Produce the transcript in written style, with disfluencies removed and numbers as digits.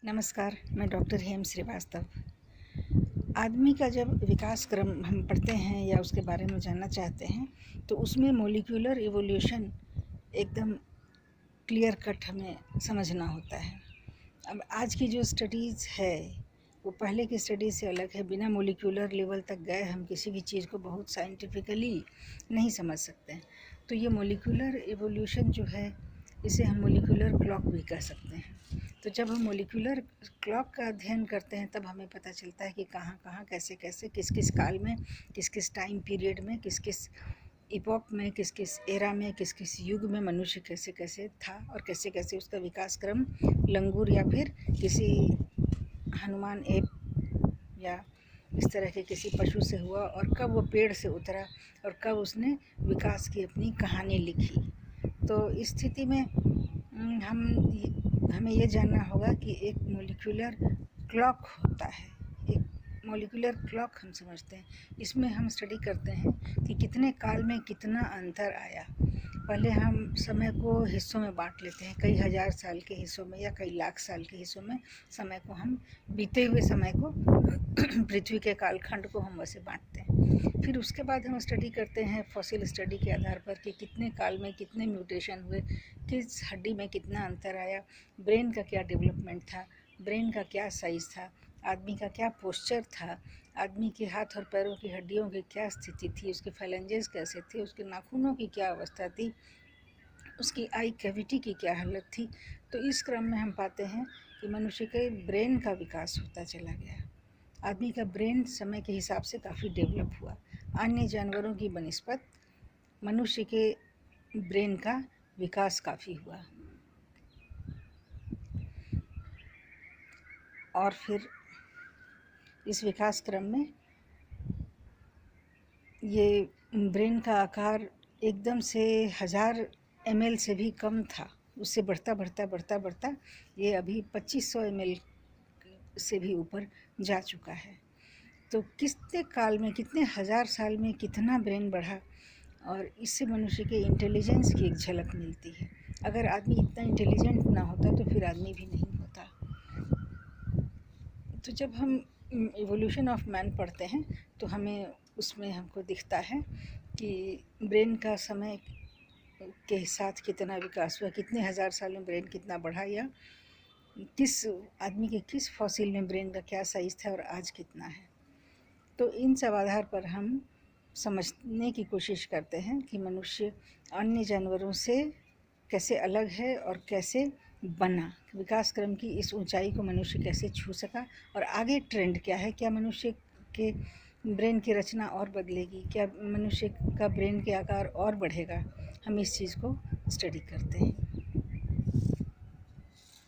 नमस्कार, मैं डॉक्टर हेम श्रीवास्तव। आदमी का जब विकास क्रम हम पढ़ते हैं या उसके बारे में जानना चाहते हैं तो उसमें मॉलिक्यूलर इवोल्यूशन एकदम क्लियर कट हमें समझना होता है। अब आज की जो स्टडीज़ है वो पहले की स्टडी से अलग है। बिना मॉलिक्यूलर लेवल तक गए हम किसी भी चीज़ को बहुत साइंटिफिकली नहीं समझ सकते हैं। तो ये मॉलिक्यूलर इवोल्यूशन जो है इसे हम मॉलिक्यूलर क्लॉक भी कह सकते हैं। तो जब हम मॉलिक्यूलर क्लॉक का अध्ययन करते हैं तब हमें पता चलता है कि कहाँ कहाँ कैसे कैसे किस किस काल में किस किस टाइम पीरियड में किस किस इपॉक में किस किस एरा में किस किस युग में मनुष्य कैसे कैसे था और कैसे कैसे उसका विकास क्रम लंगूर या फिर किसी हनुमान एप या इस तरह के किसी पशु से हुआ और कब वो पेड़ से उतरा और कब उसने विकास की अपनी कहानी लिखी। तो इस स्थिति में हमें ये जानना होगा कि एक मॉलिक्यूलर क्लॉक होता है। एक मॉलिक्यूलर क्लॉक हम समझते हैं, इसमें हम स्टडी करते हैं कि कितने काल में कितना अंतर आया। पहले हम समय को हिस्सों में बांट लेते हैं, कई हज़ार साल के हिस्सों में या कई लाख साल के हिस्सों में समय को हम बीते हुए समय को पृथ्वी के कालखंड को हम वैसे बांटते हैं। फिर उसके बाद हम स्टडी करते हैं फॉसिल स्टडी के आधार पर कि कितने काल में कितने म्यूटेशन हुए, किस हड्डी में कितना अंतर आया, ब्रेन का क्या डेवलपमेंट था, ब्रेन का क्या साइज़ था, आदमी का क्या पोस्चर था, आदमी के हाथ और पैरों की हड्डियों की क्या स्थिति थी, उसके फैलेंजेस कैसे थे, उसके नाखूनों की क्या अवस्था थी, उसकी आई कैविटी की क्या हालत थी। तो इस क्रम में हम पाते हैं कि मनुष्य के ब्रेन का विकास होता चला गया। आदमी का ब्रेन समय के हिसाब से काफ़ी डेवलप हुआ। अन्य जानवरों की बनिस्बत मनुष्य के ब्रेन का विकास काफ़ी हुआ। और फिर इस विकास क्रम में ये ब्रेन का आकार एकदम से 1000 ml से भी कम था। उससे बढ़ता बढ़ता बढ़ता बढ़ता ये अभी 2500 ml से भी ऊपर जा चुका है। तो कितने काल में, कितने हज़ार साल में कितना ब्रेन बढ़ा और इससे मनुष्य के इंटेलिजेंस की एक झलक मिलती है। अगर आदमी इतना इंटेलिजेंट ना होता तो फिर आदमी भी नहीं होता। तो जब हम इवोल्यूशन ऑफ मैन पढ़ते हैं तो हमें उसमें हमको दिखता है कि ब्रेन का समय के साथ कितना विकास हुआ, कितने हज़ार साल में ब्रेन कितना बढ़ा या किस आदमी के किस फॉसिल में ब्रेन का क्या साइज़ था और आज कितना है। तो इन सब आधार पर हम समझने की कोशिश करते हैं कि मनुष्य अन्य जानवरों से कैसे अलग है और कैसे बना, विकास क्रम की इस ऊंचाई को मनुष्य कैसे छू सका और आगे ट्रेंड क्या है। क्या मनुष्य के ब्रेन की रचना और बदलेगी, क्या मनुष्य का ब्रेन के आकार और बढ़ेगा। हम इस चीज़ को स्टडी करते हैं।